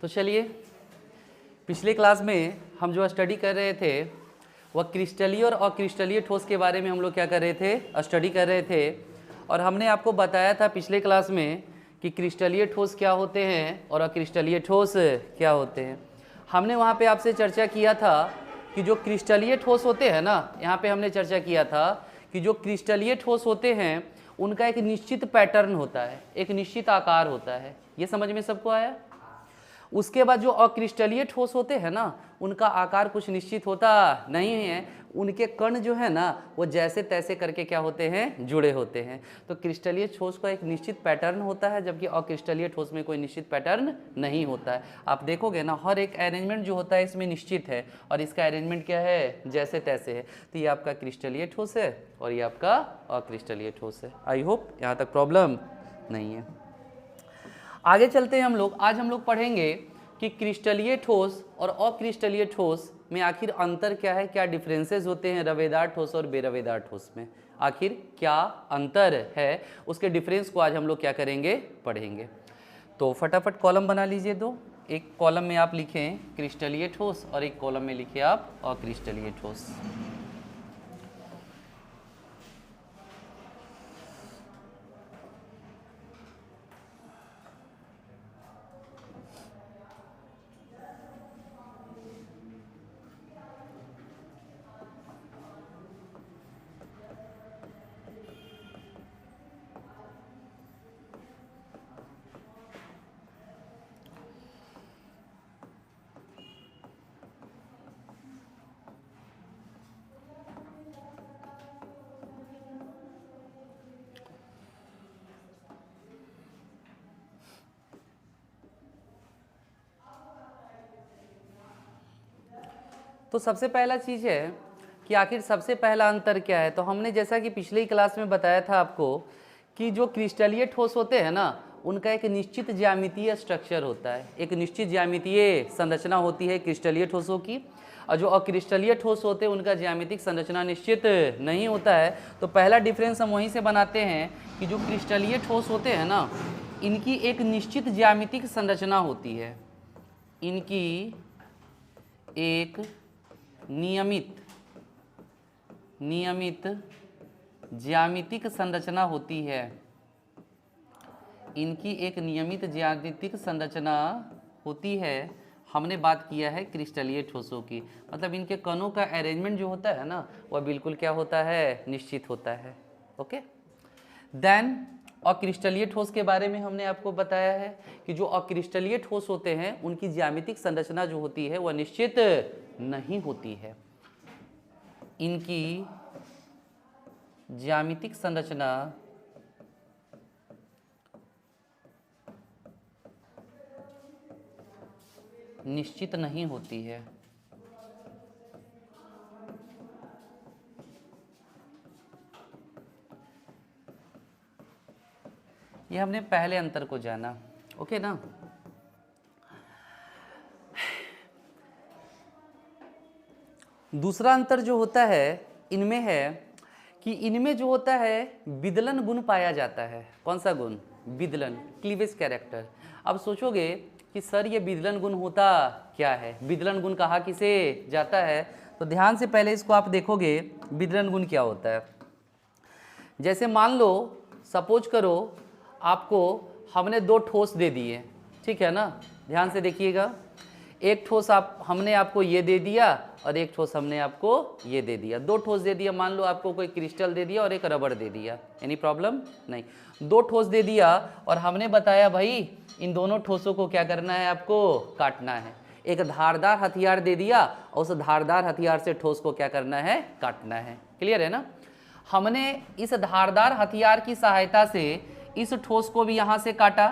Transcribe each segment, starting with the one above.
तो चलिए, पिछले क्लास में हम जो स्टडी कर रहे थे वह क्रिस्टलीय और अक्रिस्टलीय ठोस के बारे में हम लोग क्या कर रहे थे, स्टडी कर रहे थे। और हमने आपको बताया था पिछले क्लास में कि क्रिस्टलीय ठोस क्या होते हैं और अक्रिस्टलीय ठोस क्या होते हैं। हमने वहाँ पे आपसे चर्चा किया था कि जो क्रिस्टलीय ठोस होते हैं ना, यहाँ पे हमने चर्चा किया था कि जो क्रिस्टलीय ठोस होते हैं उनका एक निश्चित पैटर्न होता है, एक निश्चित आकार होता है। ये समझ में सबको आया? उसके बाद जो अक्रिस्टलीय ठोस होते हैं ना, उनका आकार कुछ निश्चित होता नहीं है, उनके कण जो है ना वो जैसे तैसे करके क्या होते हैं, जुड़े होते हैं। तो क्रिस्टलीय ठोस का एक निश्चित पैटर्न होता है, जबकि अक्रिस्टलीय ठोस में कोई निश्चित पैटर्न नहीं होता है। आप देखोगे ना, हर एक अरेंजमेंट जो होता है इसमें निश्चित है और इसका अरेंजमेंट क्या है, जैसे तैसे है। तो ये आपका क्रिस्टलीय ठोस है और ये आपका अक्रिस्टलीय ठोस है। आई होप यहाँ तक प्रॉब्लम नहीं है। आगे चलते हैं हम लोग। आज हम लोग पढ़ेंगे कि क्रिस्टलीय ठोस और अक्रिस्टलीय ठोस में आखिर अंतर क्या है, क्या डिफरेंसेस होते हैं रवेदार ठोस और बेरवेदार ठोस में, आखिर क्या अंतर है, उसके डिफरेंस को आज हम लोग क्या करेंगे, पढ़ेंगे। तो फटाफट कॉलम बना लीजिए दो। एक कॉलम में आप लिखें क्रिस्टलीय ठोस और एक कॉलम में लिखे आप अक्रिस्टलीय ठोस। तो सबसे पहला चीज़ है कि आखिर सबसे पहला अंतर क्या है। तो हमने जैसा कि पिछले ही क्लास में बताया था आपको कि जो क्रिस्टलीय ठोस होते हैं ना, उनका एक निश्चित ज्यामितीय स्ट्रक्चर होता है, एक निश्चित ज्यामितीय संरचना होती है क्रिस्टलीय ठोसों की। और जो अक्रिस्टलीय ठोस होते हैं उनका ज्यामितिक संरचना निश्चित नहीं होता है। तो पहला डिफरेंस हम वहीं से बनाते हैं कि जो क्रिस्टलीय ठोस होते हैं ना, इनकी एक निश्चित ज्यामितिक संरचना होती है, इनकी एक नियमित ज्यामितिक संरचना होती है, इनकी एक नियमित ज्यामितिक संरचना होती है। हमने बात किया है क्रिस्टलीय ठोसों की, मतलब इनके कणों का अरेंजमेंट जो होता है ना वह बिल्कुल क्या होता है, निश्चित होता है। ओके, देन अक्रिस्टलीय ठोस के बारे में हमने आपको बताया है कि जो अक्रिस्टलीय ठोस होते हैं उनकी ज्यामितिक संरचना जो होती है वह निश्चित नहीं होती है, इनकी ज्यामितिक संरचना निश्चित नहीं होती है। ये हमने पहले अंतर को जाना। ओके ना। दूसरा अंतर जो होता है इनमें है कि इनमें जो होता है विदलन गुण पाया जाता है। कौन सा गुण? विदलन, क्लीवेज कैरेक्टर। अब सोचोगे कि सर ये विदलन गुण होता क्या है, विदलन गुण कहा किसे जाता है? तो ध्यान से पहले इसको आप देखोगे विदलन गुण क्या होता है। जैसे मान लो, सपोज करो आपको हमने दो ठोस दे दिए, ठीक है ना, ध्यान से देखिएगा। एक ठोस हमने आपको ये दे दिया और एक ठोस हमने आपको ये दे दिया। दो ठोस दे दिया, मान लो आपको कोई क्रिस्टल दे दिया और एक रबड़ दे दिया, एनी प्रॉब्लम नहीं। दो ठोस दे दिया और हमने बताया भाई इन दोनों ठोसों को क्या करना है, आपको काटना है। एक धारदार हथियार दे दिया और उस धारदार हथियार से ठोस को क्या करना है, काटना है। क्लियर है ना? हमने इस धारदार हथियार की सहायता से इस ठोस को भी यहाँ से काटा,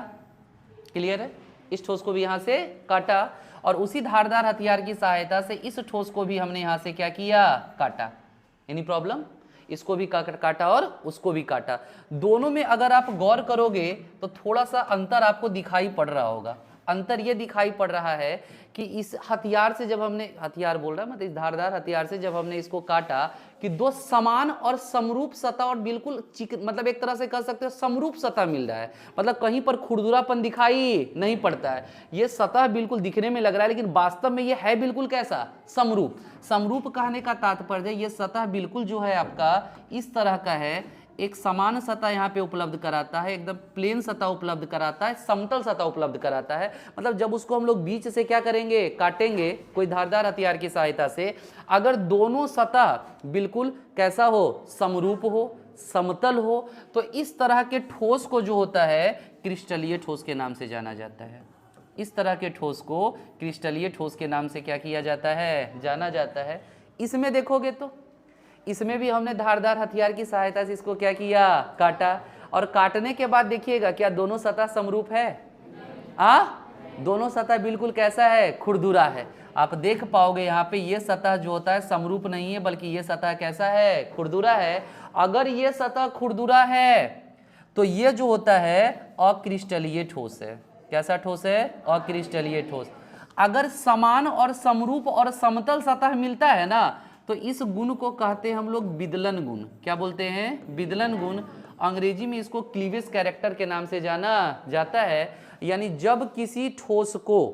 क्लियर है, इस ठोस को भी यहाँ से काटा, और उसी धारदार हथियार की सहायता से इस ठोस को भी हमने यहाँ से क्या किया, काटा। Any problem? इसको भी काटा और उसको भी काटा। दोनों में अगर आप गौर करोगे तो थोड़ा सा अंतर आपको दिखाई पड़ रहा होगा। अंतर ये दिखाई पड़ रहा है कि इस हथियार से जब हमने, हथियार बोल रहा है मतलब इस धारदार हथियार से जब हमने इसको काटा कि दो समान और समरूप सतह और बिल्कुल मतलब एक तरह से कह सकते हो समरूप सतह मिल रहा है, मतलब कहीं पर खुरदुरापन दिखाई नहीं पड़ता है। ये सतह बिल्कुल दिखने में लग रहा है लेकिन वास्तव में ये है बिल्कुल कैसा, समरूप। समरूप कहने का तात्पर्य ये सतह बिल्कुल जो है आपका इस तरह का है, एक समान सतह यहाँ पे उपलब्ध कराता है, एकदम प्लेन सतह उपलब्ध कराता है, समतल सतह उपलब्ध कराता है। मतलब जब उसको हम लोग बीच से क्या करेंगे, काटेंगे कोई धारदार हथियार की सहायता से, अगर दोनों सतह बिल्कुल कैसा हो, समरूप हो, समतल हो, तो इस तरह के ठोस को जो होता है क्रिस्टलीय ठोस के नाम से जाना जाता है। इस तरह के ठोस को क्रिस्टलीय ठोस के नाम से क्या किया जाता है, जाना जाता है। इसमें देखोगे तो इसमें भी हमने धारदार हथियार की सहायता से इसको क्या किया, काटा, और काटने के बाद देखिएगा क्या दोनों सतह समरूप है, दोनों सतह बिल्कुल कैसा है, खुरदुरा है। आप देख पाओगे यहाँ पे ये सतह जो होता है समरूप नहीं है बल्कि ये सतह कैसा है, खुरदुरा है। अगर ये सतह खुरदुरा है तो ये जो होता है अक्रिस्टलीय ठोस है। कैसा ठोस है, अक्रिस्टलीय ठोस। अगर समान और समरूप और समतल सतह मिलता है ना तो इस गुण को कहते हैं हम लोग विदलन गुण। क्या बोलते हैं, विदलन गुण। अंग्रेजी में इसको क्लीवेज कैरेक्टर के नाम से जाना जाता है। यानी जब किसी ठोस को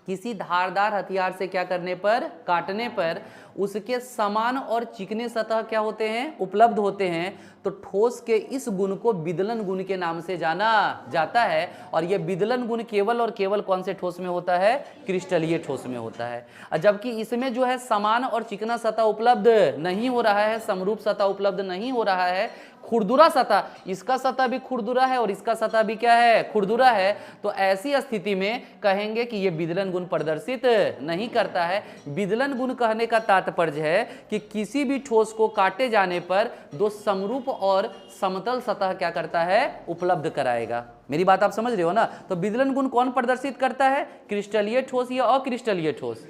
किसी धारदार हथियार से क्या करने पर, काटने पर उसके समान और चिकने सतह क्या होते हैं, उपलब्ध होते हैं, तो ठोस के इस गुण को विदलन गुण के नाम से जाना जाता है। और यह विदलन गुण केवल और केवल कौन से ठोस में होता है, क्रिस्टलीय ठोस में होता है। जबकि इसमें जो है समान और चिकना सतह उपलब्ध नहीं हो रहा है, समरूप सतह उपलब्ध नहीं हो रहा है, खुरदुरा सतह, इसका सतह भी खुरदुरा है और इसका सतह भी क्या है, खुरदुरा है। तो ऐसी स्थिति में कहेंगे कि यह विदलन गुण प्रदर्शित नहीं करता है। विदलन गुण कहने का तात्पर्य है कि किसी भी ठोस को काटे जाने पर दो समरूप और समतल सतह क्या करता है, उपलब्ध कराएगा। मेरी बात आप समझ रहे हो ना। तो विदलन गुण कौन प्रदर्शित करता है, क्रिस्टलीय ठोस या अक्रिस्टलीय ठोस।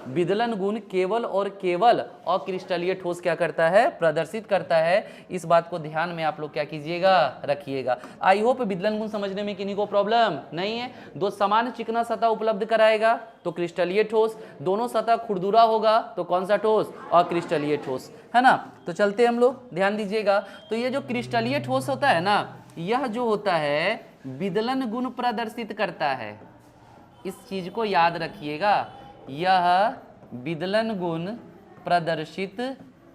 विदलन गुण केवल और केवल अक्रिस्टलीय ठोस क्या करता है, प्रदर्शित करता है। इस बात को ध्यान में आप लोग क्या कीजिएगा, रखिएगा। आई होप विदलन गुण समझने में किन्हीं को प्रॉब्लम नहीं है। दो समान चिकना सतह उपलब्ध कराएगा तो क्रिस्टलीय ठोस, दोनों सतह खुरदुरा होगा तो कौन सा ठोस, अक्रिस्टलीय ठोस, है ना। तो चलते हम लोग, ध्यान दीजिएगा। तो ये जो क्रिस्टलीय ठोस होता है ना, यह जो होता है विदलन गुण प्रदर्शित करता है। इस चीज को याद रखिएगा, यह विदलन गुण प्रदर्शित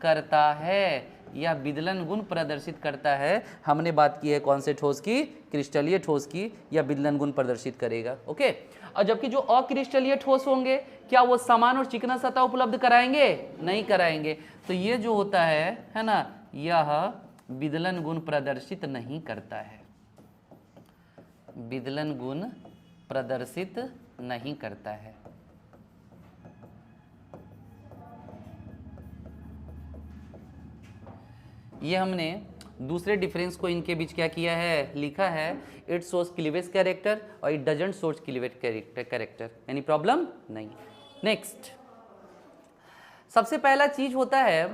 करता है, यह विदलन गुण प्रदर्शित करता है। हमने बात की है कौन से ठोस की, क्रिस्टलीय ठोस की, यह विदलन गुण प्रदर्शित करेगा। ओके। और जबकि जो अक्रिस्टलीय ठोस होंगे क्या वो समान और चिकना सतह उपलब्ध कराएंगे, नहीं कराएंगे। तो ये जो होता है ना, यह विदलन गुण प्रदर्शित नहीं करता है, विदलन गुण प्रदर्शित नहीं करता है। ये हमने दूसरे डिफरेंस को इनके बीच क्या किया है, लिखा है। इट शोज क्लीवेज कैरेक्टर और it doesn't shows cleavage character, यानी प्रॉब्लम नहीं। नेक्स्ट, सबसे पहला चीज होता है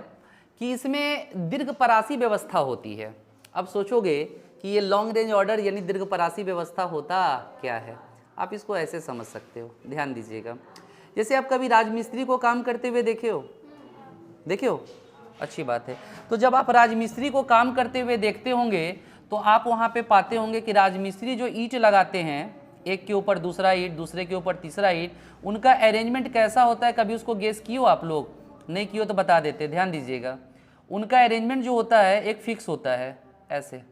कि इसमें दीर्घपरासी व्यवस्था होती है। अब सोचोगे कि ये लॉन्ग रेंज ऑर्डर यानी दीर्घपरासी व्यवस्था होता क्या है। आप इसको ऐसे समझ सकते हो, ध्यान दीजिएगा। जैसे आप कभी राजमिस्त्री को काम करते हुए देखे हो, अच्छी बात है। तो जब आप राजमिस्त्री को काम करते हुए देखते होंगे तो आप वहाँ पे पाते होंगे कि राजमिस्त्री जो ईंट लगाते हैं, एक के ऊपर दूसरा ईंट, दूसरे के ऊपर तीसरा ईंट, उनका अरेंजमेंट कैसा होता है, कभी उसको गेस किए हो आप लोग? नहीं किए हो तो बता देते, ध्यान दीजिएगा। उनका अरेंजमेंट जो होता है एक फिक्स होता है, ऐसे।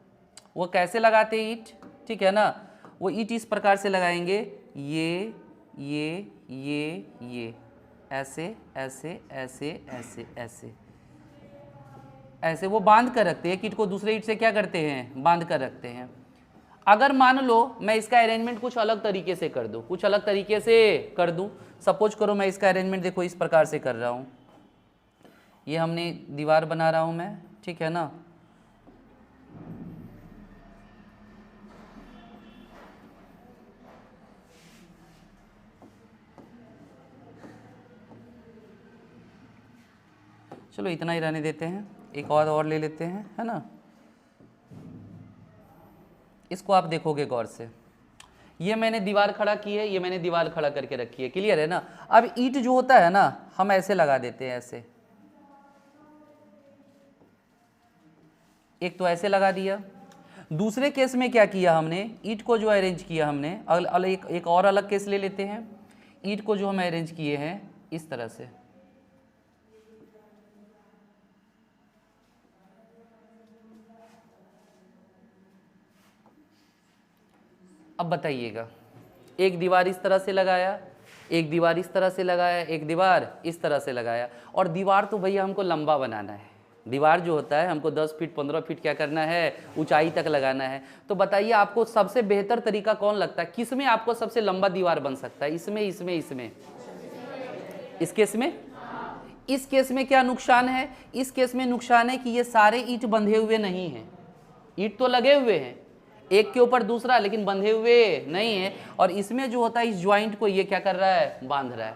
वो कैसे लगाते हैं ईंट, ठीक है ना, वो ईंट इस प्रकार से लगाएंगे, ये ऐसे ऐसे ऐसे ऐसे ऐसे ऐसे वो बांध कर रखते हैं। एक ईंट को दूसरे ईंट से क्या करते हैं, बांध कर रखते हैं। अगर मान लो मैं इसका अरेंजमेंट कुछ अलग तरीके से कर दूं, कुछ अलग तरीके से कर दूं, सपोज करो मैं इसका अरेंजमेंट देखो इस प्रकार से कर रहा हूं। ये हमने दीवार बना रहा हूं मैं, ठीक है ना। चलो इतना ही रहने देते हैं, एक और ले लेते हैं, है ना। इसको आप देखोगे गौर से, ये मैंने दीवार खड़ा की है, ये मैंने दीवार खड़ा करके रखी है, क्लियर है ना। अब ईंट जो होता है ना, हम ऐसे लगा देते हैं, ऐसे एक तो ऐसे लगा दिया। दूसरे केस में क्या किया हमने, ईंट को जो अरेंज किया हमने, एक और अलग केस ले लेते हैं। ईंट को जो हम अरेंज किए हैं इस तरह से, अब बताइएगा, एक दीवार इस तरह से लगाया, एक दीवार इस तरह से लगाया, एक दीवार इस तरह से लगाया, और दीवार तो भैया हमको लंबा बनाना है। दीवार जो होता है हमको 10 फीट 15 फीट क्या करना है, ऊंचाई तक लगाना है। तो बताइए आपको सबसे बेहतर तरीका कौन लगता है, किस में आपको सबसे लंबा दीवार बन सकता है, इसमें इस केस में? इस केस में क्या नुकसान है, इस केस में नुकसान है कि ये सारे ईंट बंधे हुए नहीं हैं। ईंट तो लगे हुए हैं एक के ऊपर दूसरा, लेकिन बंधे हुए नहीं है। और इसमें जो होता है इस ज्वाइंट को ये क्या कर रहा है, बांध रहा है।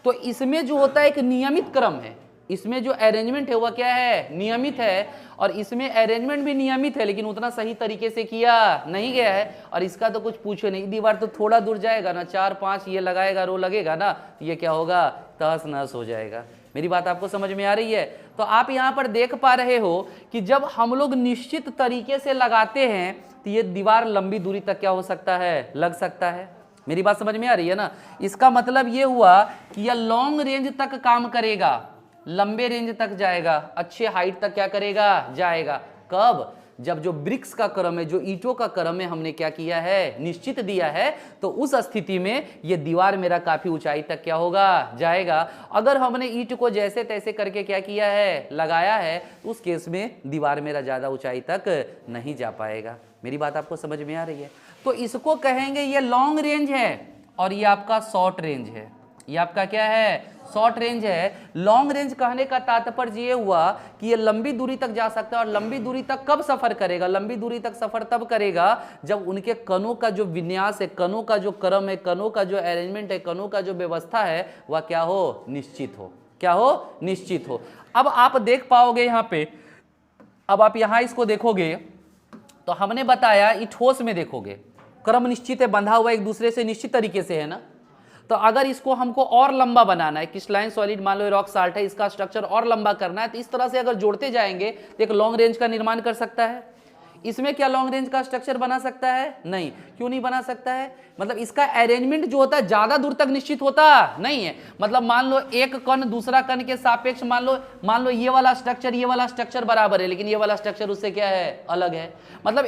तो इसमें जो होता है एक नियमित क्रम है, इसमें जो अरेंजमेंट है वह क्या है, नियमित है। और इसमें अरेंजमेंट भी नियमित है, लेकिन उतना सही तरीके से किया नहीं गया है। और इसका तो कुछ पूछे नहीं, दीवार तो थोड़ा दूर जाएगा ना, 4-5 ये लगाएगा, रो लगेगा ना, ये क्या होगा, तहस नहस हो जाएगा। मेरी बात आपको समझ में आ रही है? तो आप यहाँ पर देख पा रहे हो कि जब हम लोग निश्चित तरीके से लगाते हैं तो ये दीवार लंबी दूरी तक क्या हो सकता है, लग सकता है। मेरी बात समझ में आ रही है ना। इसका मतलब ये हुआ कि यह लॉन्ग रेंज तक काम करेगा, लंबे रेंज तक जाएगा, अच्छे हाइट तक क्या करेगा, जाएगा। कब? जब जो ब्रिक्स का क्रम है, जो ईंटों का क्रम है, हमने क्या किया है, निश्चित दिया है, तो उस स्थिति में ये दीवार मेरा काफी ऊंचाई तक क्या होगा, जाएगा। अगर हमने ईंट को जैसे तैसे करके क्या किया है, लगाया है, तो उस केस में दीवार मेरा ज्यादा ऊंचाई तक नहीं जा पाएगा। मेरी बात आपको समझ में आ रही है? तो इसको कहेंगे ये लॉन्ग रेंज है, और ये आपका शॉर्ट रेंज है। ये आपका क्या है, शॉर्ट रेंज है। लॉन्ग रेंज कहने का तात्पर्य ये हुआ कि ये लंबी दूरी तक जा सकता है। और लंबी दूरी तक कब सफर करेगा, लंबी दूरी तक सफर तब करेगा जब उनके कणों का जो विन्यास है, कणों का जो क्रम है, कणों का जो अरेंजमेंट है, कणों का जो व्यवस्था है, वह क्या हो, निश्चित हो। क्या हो, निश्चित हो। अब आप देख पाओगे यहाँ पे, अब आप यहाँ इसको देखोगे तो हमने बताया ये ठोस में देखोगे क्रम निश्चित है, बंधा हुआ एक दूसरे से निश्चित तरीके से है ना। तो अगर इसको हमको और लंबा बनाना है, क्रिस्टलाइन सॉलिड मान लो रॉक साल्ट है, इसका स्ट्रक्चर और लंबा करना है, तो इस तरह से अगर जोड़ते जाएंगे तो एक लॉन्ग रेंज का निर्माण कर सकता है। इसमें क्या लॉन्ग रेंज का स्ट्रक्चर बना सकता है? नहीं। क्यों नहीं बना सकता है? मतलब इसका अरेंजमेंट जो होता है ज्यादा दूर तक निश्चित होता नहीं है। मतलब मान लो एक कण दूसरा कण के सापेक्ष, मान लो ये वाला स्ट्रक्चर बराबर है, लेकिन ये वाला स्ट्रक्चर उससे क्या है, अलग है। मतलब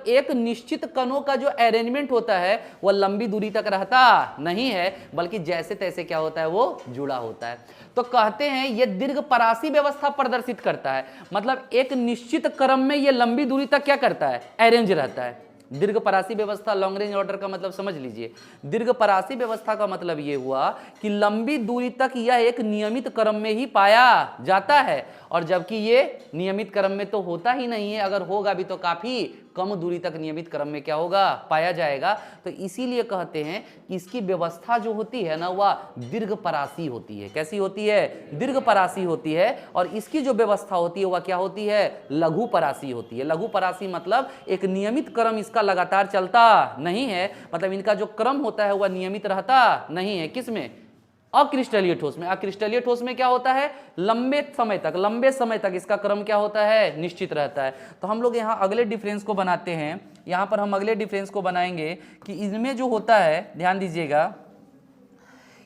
एक निश्चित कणों का जो अरेंजमेंट होता है वह लंबी दूरी तक रहता नहीं है, बल्कि जैसे तैसे क्या होता है, वो जुड़ा होता है। तो कहते हैं ये दीर्घ परासी व्यवस्था प्रदर्शित करता है। मतलब एक निश्चित क्रम में ये लंबी दूरी तक क्या करता है, अरेंज रहता है। दीर्घ परासी व्यवस्था, लॉन्ग रेंज ऑर्डर का मतलब समझ लीजिए। दीर्घ परासी व्यवस्था का मतलब ये हुआ कि लंबी दूरी तक यह एक नियमित क्रम में ही पाया जाता है, और जबकि ये नियमित क्रम में तो होता ही नहीं है, अगर होगा भी तो काफी कम दूरी तक नियमित क्रम में क्या होगा, पाया जाएगा। तो इसीलिए कहते हैं कि इसकी व्यवस्था जो होती है ना, वह दीर्घ परासी होती है। कैसी होती है? दीर्घ परासी होती है। और इसकी जो व्यवस्था होती है वह क्या होती है, लघु परासी होती है। लघु परासी मतलब एक नियमित क्रम इसका लगातार चलता नहीं है, मतलब इनका जो क्रम होता है वह नियमित रहता नहीं है। किसमें? अक्रिस्टलीय ठोस में। अक्रिस्टलीय ठोस में क्या होता है, लंबे समय तक इसका क्रम क्या होता है, निश्चित रहता है। तो हम लोग यहाँ अगले डिफरेंस को बनाते हैं। यहाँ पर हम अगले डिफरेंस को बनाएंगे कि इनमें जो होता है, ध्यान दीजिएगा,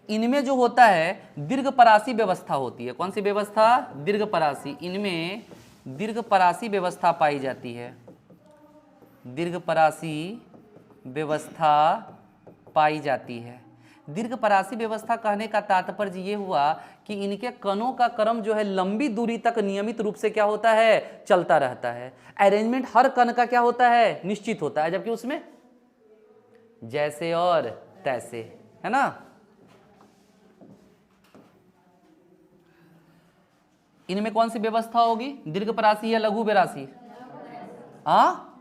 इनमें जो होता है दीर्घ परासी व्यवस्था होती है। कौन सी व्यवस्था? दीर्घ परासी। इनमें दीर्घ परासी व्यवस्था पाई जाती है। दीर्घ परासी व्यवस्था पाई जाती है। दीर्घ परासी व्यवस्था कहने का तात्पर्य ये हुआ कि इनके कणों का क्रम जो है लंबी दूरी तक नियमित रूप से क्या होता है, चलता रहता है। अरेंजमेंट हर कण का क्या होता है, निश्चित होता है, जबकि उसमें जैसे और तैसे, है ना। इनमें कौन सी व्यवस्था होगी, दीर्घ परासी या लघु परासी? हाँ,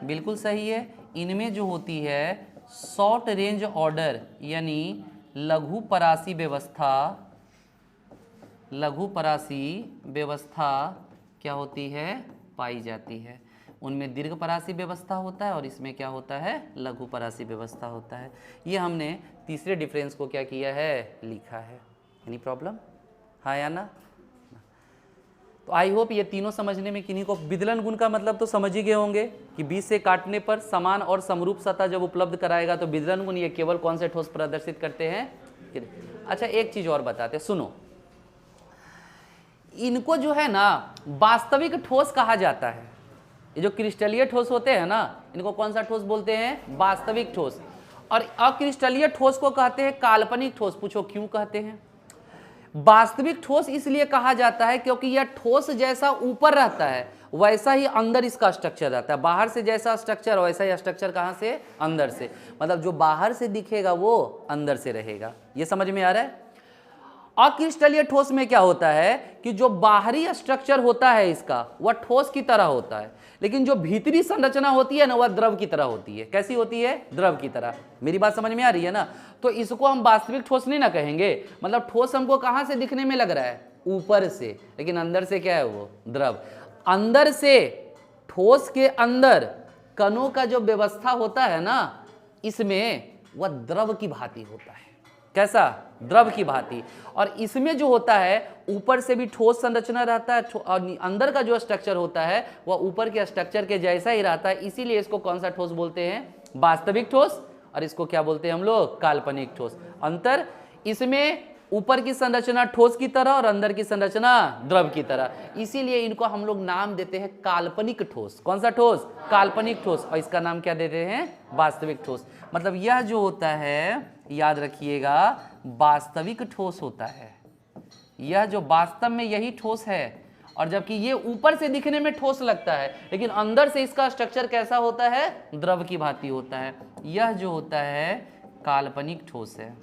बिल्कुल सही है। इनमें जो होती है शॉर्ट रेंज ऑर्डर यानी लघु परासी व्यवस्था क्या होती है, पाई जाती है। उनमें दीर्घ परासी व्यवस्था होता है और इसमें क्या होता है, लघु परासी व्यवस्था होता है। ये हमने तीसरे डिफरेंस को क्या किया है, लिखा है। एनी प्रॉब्लम, हाँ या ना? तो आई होप ये तीनों समझने में किन्हीं को, विदलन गुण का मतलब तो समझ ही गए होंगे कि बीच से काटने पर समान और समरूप सतह जब उपलब्ध कराएगा तो विदलन गुण ये केवल कौन से ठोस प्रदर्शित करते हैं। अच्छा एक चीज और बताते, सुनो, इनको जो है ना वास्तविक ठोस कहा जाता है। ये जो क्रिस्टलीय ठोस होते हैं ना, इनको कौन सा ठोस बोलते हैं, वास्तविक ठोस। और अक्रिस्टलीय ठोस को कहते हैं काल्पनिक ठोस। पूछो क्यों कहते हैं? वास्तविक ठोस इसलिए कहा जाता है क्योंकि यह ठोस जैसा ऊपर रहता है वैसा ही अंदर इसका स्ट्रक्चर रहता है। बाहर से जैसा स्ट्रक्चर वैसा ही स्ट्रक्चर कहाँ से, अंदर से। मतलब जो बाहर से दिखेगा वो अंदर से रहेगा। ये समझ में आ रहा है? अक्रिस्टलीय ठोस में क्या होता है कि जो बाहरी स्ट्रक्चर होता है इसका वह ठोस की तरह होता है, लेकिन जो भीतरी संरचना होती है ना वह द्रव की तरह होती है। कैसी होती है? द्रव की तरह। मेरी बात समझ में आ रही है ना? तो इसको हम वास्तविक ठोस नहीं ना कहेंगे। मतलब ठोस हमको कहां से दिखने में लग रहा है, ऊपर से, लेकिन अंदर से क्या है, वो द्रव। अंदर से, ठोस के अंदर कणों का जो व्यवस्था होता है ना, इसमें वह द्रव की भांति होता है। कैसा? द्रव की भांति। और इसमें जो होता है ऊपर से भी ठोस संरचना रहता है और अंदर का जो स्ट्रक्चर होता है वह ऊपर के स्ट्रक्चर के जैसा ही रहता है। इसीलिए इसको कौन सा ठोस बोलते हैं, वास्तविक ठोस। और इसको क्या बोलते हैं हम लोग, काल्पनिक ठोस। अंतर, इसमें ऊपर की संरचना ठोस की तरह और अंदर की संरचना द्रव की तरह। इसीलिए इनको हम लोग नाम देते हैं काल्पनिक ठोस। कौन सा ठोस? काल्पनिक ठोस। और इसका नाम क्या देते हैं, वास्तविक ठोस। मतलब यह जो होता है, याद रखिएगा, वास्तविक ठोस होता है। यह जो वास्तव में यही ठोस है, और जबकि ये ऊपर से दिखने में ठोस लगता है लेकिन अंदर से इसका स्ट्रक्चर कैसा होता है, द्रव की भांति होता है। यह जो होता है काल्पनिक ठोस है।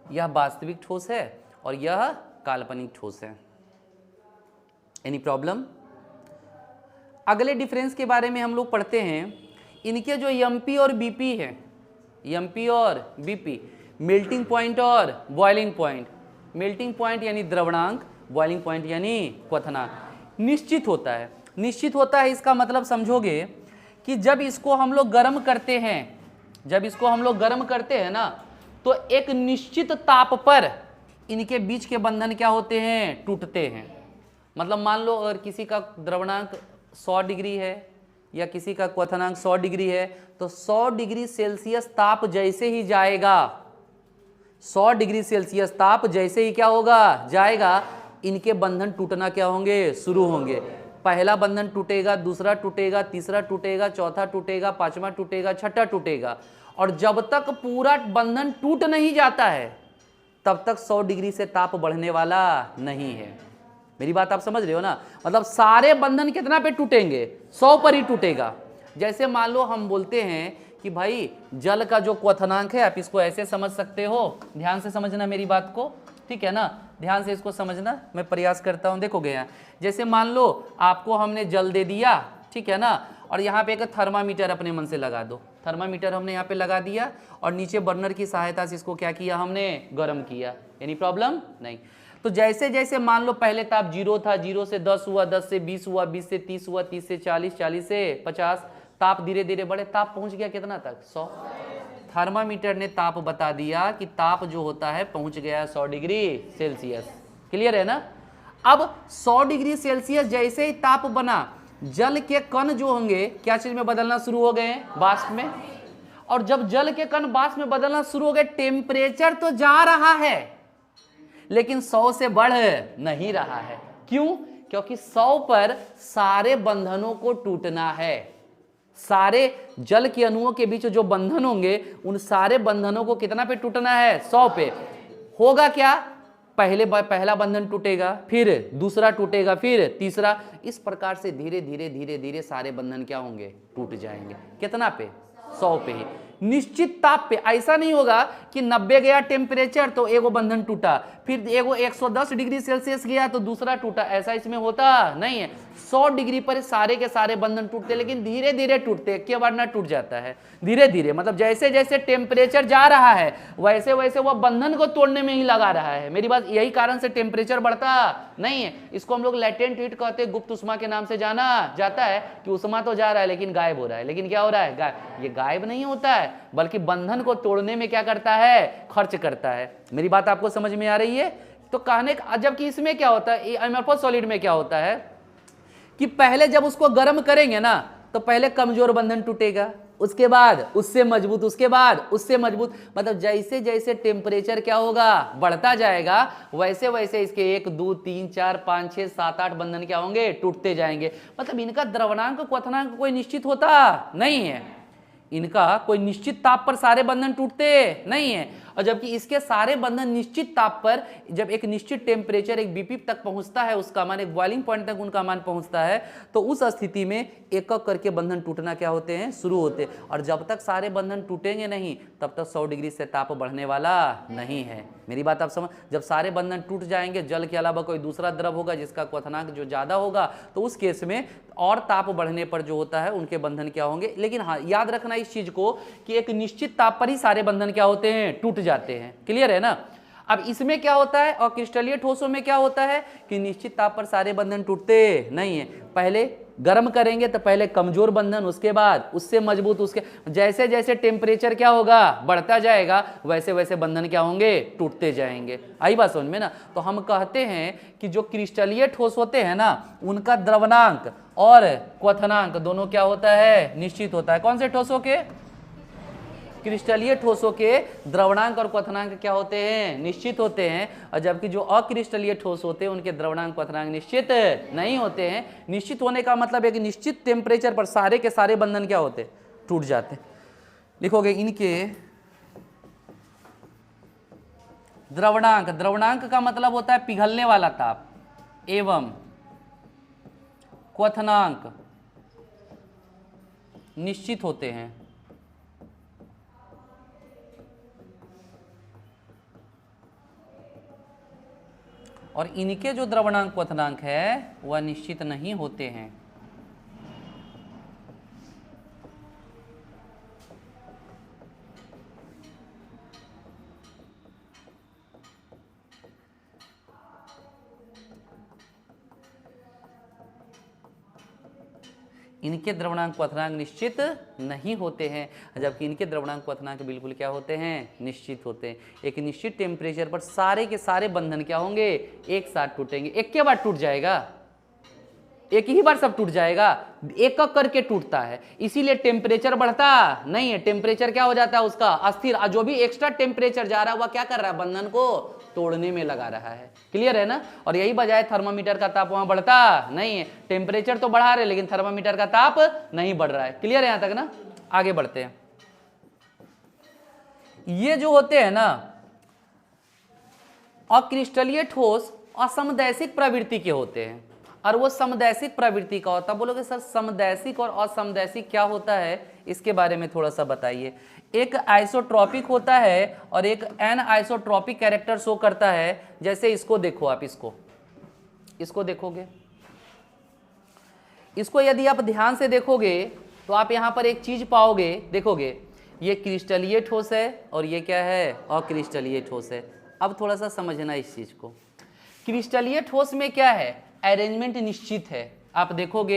यह वास्तविक ठोस है और यह काल्पनिक ठोस है। Any problem? अगले डिफरेंस के बारे में हम लोग पढ़ते हैं। इनके जो एमपी और बीपी है, एमपी और बीपी, मेल्टिंग पॉइंट और बॉइलिंग पॉइंट। मेल्टिंग पॉइंट यानी द्रवणांक, बॉइलिंग पॉइंट यानी क्वथनांक निश्चित होता है। निश्चित होता है इसका मतलब समझोगे कि जब इसको हम लोग गर्म करते हैं, जब इसको हम लोग गर्म करते हैं ना, तो एक निश्चित ताप पर इनके बीच के बंधन क्या होते हैं, टूटते हैं। मतलब मान लो अगर किसी का द्रवणांक 100 डिग्री है या किसी का क्वथनांक 100 डिग्री है, तो 100 डिग्री सेल्सियस ताप जैसे ही जाएगा, 100 डिग्री सेल्सियस ताप जैसे ही क्या होगा, जाएगा, इनके बंधन टूटना क्या होंगे, शुरू होंगे। पहला बंधन टूटेगा, दूसरा टूटेगा, तीसरा टूटेगा, चौथा टूटेगा, पांचवा टूटेगा, छठा टूटेगा। और जब तक पूरा बंधन टूट नहीं जाता है तब तक 100 डिग्री से ताप बढ़ने वाला नहीं है। मेरी बात आप समझ रहे हो ना? मतलब सारे बंधन कितना पे टूटेंगे, 100 पर ही टूटेगा। जैसे मान लो हम बोलते हैं कि भाई जल का जो क्वथनांक है, आप इसको ऐसे समझ सकते हो, ध्यान से समझना मेरी बात को, ठीक है ना? ध्यान से इसको समझना, मैं प्रयास करता हूं। देखो गया, जैसे मान लो आपको हमने जल दे दिया, ठीक है ना, और यहाँ पे एक थर्मामीटर अपने मन से लगा दो। थर्मामीटर हमने यहाँ पे लगा दिया और नीचे बर्नर की सहायता से इसको क्या किया, हमने गर्म किया। एनी प्रॉब्लम नहीं? तो जैसे जैसे मान लो पहले ताप 0 था, 0 से 10 हुआ, 10 से 20 हुआ, 20 से 30 हुआ, 30 से 40, 40 से 50, ताप धीरे धीरे बढ़े, ताप पहुंच गया कितना तक, 100। थर्मामीटर ने ताप बता दिया कि ताप जो होता है पहुंच गया 100 डिग्री सेल्सियस। क्लियर है ना? अब 100 डिग्री सेल्सियस जैसे ही ताप बना, जल के कण जो होंगे क्या चीज में बदलना शुरू हो गए, वाष्प में। और जब जल के कण वाष्प में बदलना शुरू हो गए, टेम्परेचर तो जा रहा है लेकिन 100 से बढ़ नहीं रहा है। क्यों? क्योंकि 100 पर सारे बंधनों को टूटना है। सारे जल के अणुओं के बीच जो बंधन होंगे उन सारे बंधनों को कितना पे टूटना है, 100 पे। होगा क्या, पहला बंधन टूटेगा, फिर दूसरा टूटेगा, फिर तीसरा, इस प्रकार से धीरे धीरे धीरे धीरे सारे बंधन क्या होंगे, टूट जाएंगे। कितना पे, 100 पे ही। निश्चित ताप पे। ऐसा नहीं होगा कि 90 गया टेम्परेचर तो एगो बंधन टूटा, फिर एगो 110 डिग्री सेल्सियस गया तो दूसरा टूटा, ऐसा इसमें होता नहीं है। 100 डिग्री पर सारे के सारे बंधन टूटते, लेकिन धीरे धीरे टूटते, एक बार ना टूट जाता है, धीरे धीरे। मतलब जैसे जैसे टेम्परेचर जा रहा है वैसे वैसे वह बंधन को तोड़ने में ही लगा रहा है। मेरी बात, यही कारण से टेम्परेचर बढ़ता नहीं है। इसको हम लोग लेटेंट हीट कहते हैं, गुप्त उष्मा के नाम से जाना जाता है कि उष्मा तो जा रहा है लेकिन गायब हो रहा है। लेकिन क्या हो रहा है? गायब। ये गायब नहीं होता है, बल्कि बंधन को तोड़ने में क्या करता है? खर्च करता है। मेरी बात आपको समझ में आ रही है? तो कहने का, जबकि इसमें क्या होता है, अमरफॉस सॉलिड में क्या होता है कि पहले जब उसको गर्म करेंगे ना तो पहले कमजोर बंधन टूटेगा, उसके बाद उससे मजबूत, उसके बाद उससे मजबूत। मतलब जैसे जैसे टेम्परेचर क्या होगा? बढ़ता जाएगा, वैसे वैसे इसके 1 2 3 4 5 6 7 8 बंधन क्या होंगे? टूटते जाएंगे। मतलब इनका द्रवणांक क्वथनांक कोई निश्चित होता नहीं है, इनका कोई निश्चित ताप पर सारे बंधन टूटते नहीं है। और जबकि इसके सारे बंधन निश्चित ताप पर, जब एक निश्चित टेम्परेचर एक बीपी तक पहुंचता है, उसका मान एक बॉइलिंग पॉइंट तक उनका मान पहुंचता है, तो उस स्थिति में एक एक करके बंधन टूटना क्या होते हैं? शुरू होते। और जब तक सारे बंधन टूटेंगे नहीं तब तक 100 डिग्री से ताप बढ़ने वाला नहीं है। मेरी बात आप समझ, जब सारे बंधन टूट जाएंगे, जल के अलावा कोई दूसरा द्रव होगा जिसका क्वथनांक जो ज्यादा होगा, तो उस केस में और ताप बढ़ने पर जो होता है उनके बंधन क्या होंगे। लेकिन हाँ, याद रखना इस चीज को कि एक निश्चित ताप पर ही सारे बंधन क्या होते हैं? टूट जाते हैं। क्लियर है ना? अब इसमें क्या होता है और क्रिस्टलीय ठोसों में क्या होता है कि निश्चित ताप पर सारे बंधन टूटते नहीं है। पहले गर्म करेंगे तो पहले कमजोर बंधन, उसके बाद उससे मजबूत, उसके जैसे जैसे टेम्परेचर क्या होगा? बढ़ता जाएगा, वैसे वैसे बंधन क्या होंगे? टूटते जाएंगे। आई बात समझ में ना? तो हम कहते हैं कि जो क्रिस्टलीय ठोस होते हैं ना, उनका द्रवणांक और क्वथनांक दोनों क्या होता है? निश्चित होता है। कौन से ठोसों के? क्रिस्टलीय ठोसों के द्रवणांक और क्वथनांक क्या होते हैं? निश्चित होते हैं। और जबकि जो अक्रिस्टलीय ठोस होते हैं उनके द्रवणांक क्वथनांक निश्चित नहीं होते हैं। निश्चित होने का मतलब है कि निश्चित टेम्परेचर पर सारे के सारे बंधन क्या होते? टूट जाते। लिखोगे इनके द्रवणांक, द्रवणांक का मतलब होता है पिघलने वाला ताप, एवं क्वथनांक निश्चित होते हैं। और इनके जो द्रवणांक क्वथनांक है वह निश्चित नहीं होते हैं। इनके द्रवणांक क्वथनांक निश्चित नहीं होते हैं, जबकि इनके द्रवणांक क्वथनांक बिल्कुल क्या होते हैं? निश्चित होते हैं। एक निश्चित टेम्परेचर पर सारे के सारे बंधन क्या होंगे? एक साथ टूटेंगे। एक के बाद टूट जाएगा, एक ही बार सब टूट जाएगा, एक एक करके टूटता है। इसीलिए टेम्परेचर बढ़ता नहीं है, टेम्परेचर क्या हो जाता है उसका? अस्थिर। जो भी एक्स्ट्रा टेम्परेचर जा रहा है वह क्या कर रहा है? बंधन को तोड़ने में लगा रहा है। क्लियर है ना? और यही बजाय थर्मामीटर का ताप वहां बढ़ता नहीं है। टेम्परेचर तो बढ़ा रहे लेकिन थर्मामीटर का ताप नहीं बढ़ रहा है। क्लियर है यहां तक ना? आगे बढ़ते हैं। ये जो होते हैं ना अक्रिस्टलीय ठोस असमदैशिक प्रवृत्ति के होते हैं। और वो समदैशिक प्रवृत्ति का होता है। बोलोगे सर समदैशिक और असमदैशिक क्या होता है? इसके बारे में थोड़ा सा बताइए। एक आइसोट्रॉपिक होता है और एक एन आइसोट्रॉपिक कैरेक्टर शो करता है। जैसे इसको देखो, आप इसको देखोगे, इसको यदि आप ध्यान से देखोगे तो आप यहां पर एक चीज पाओगे। देखोगे ये क्रिस्टलीय ठोस है और ये क्या है? अक्रिस्टलीय ठोस है। अब थोड़ा सा समझना इस चीज को। क्रिस्टलीय ठोस में क्या है? अरेंजमेंट निश्चित है। आप देखोगे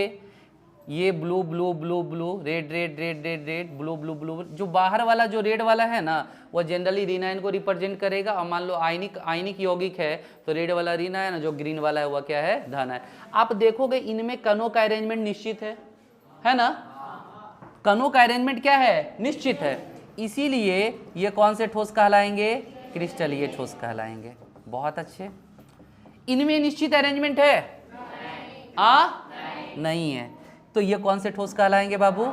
ये blue blue blue blue, red red red red red, blue blue blue. जो बाहर वाला जो रेड वाला है ना वो जनरली रिनाइन को रिप्रेजेंट करेगा। और मान लो आयनिक यौगिक है तो रेड वाला रिनाइन, जो ग्रीन वाला है वह क्या है? धन है। आप देखोगे इनमें कणों का अरेंजमेंट निश्चित है ना? कणों का अरेंजमेंट क्या है? निश्चित है। इसीलिए ये कौन से ठोस कहलाएंगे? क्रिस्टलीय ठोस कहलाएंगे। बहुत अच्छे। इनमें निश्चित अरेंजमेंट है? नहीं है। तो ये कौन से ठोस कहलाएंगे बाबू?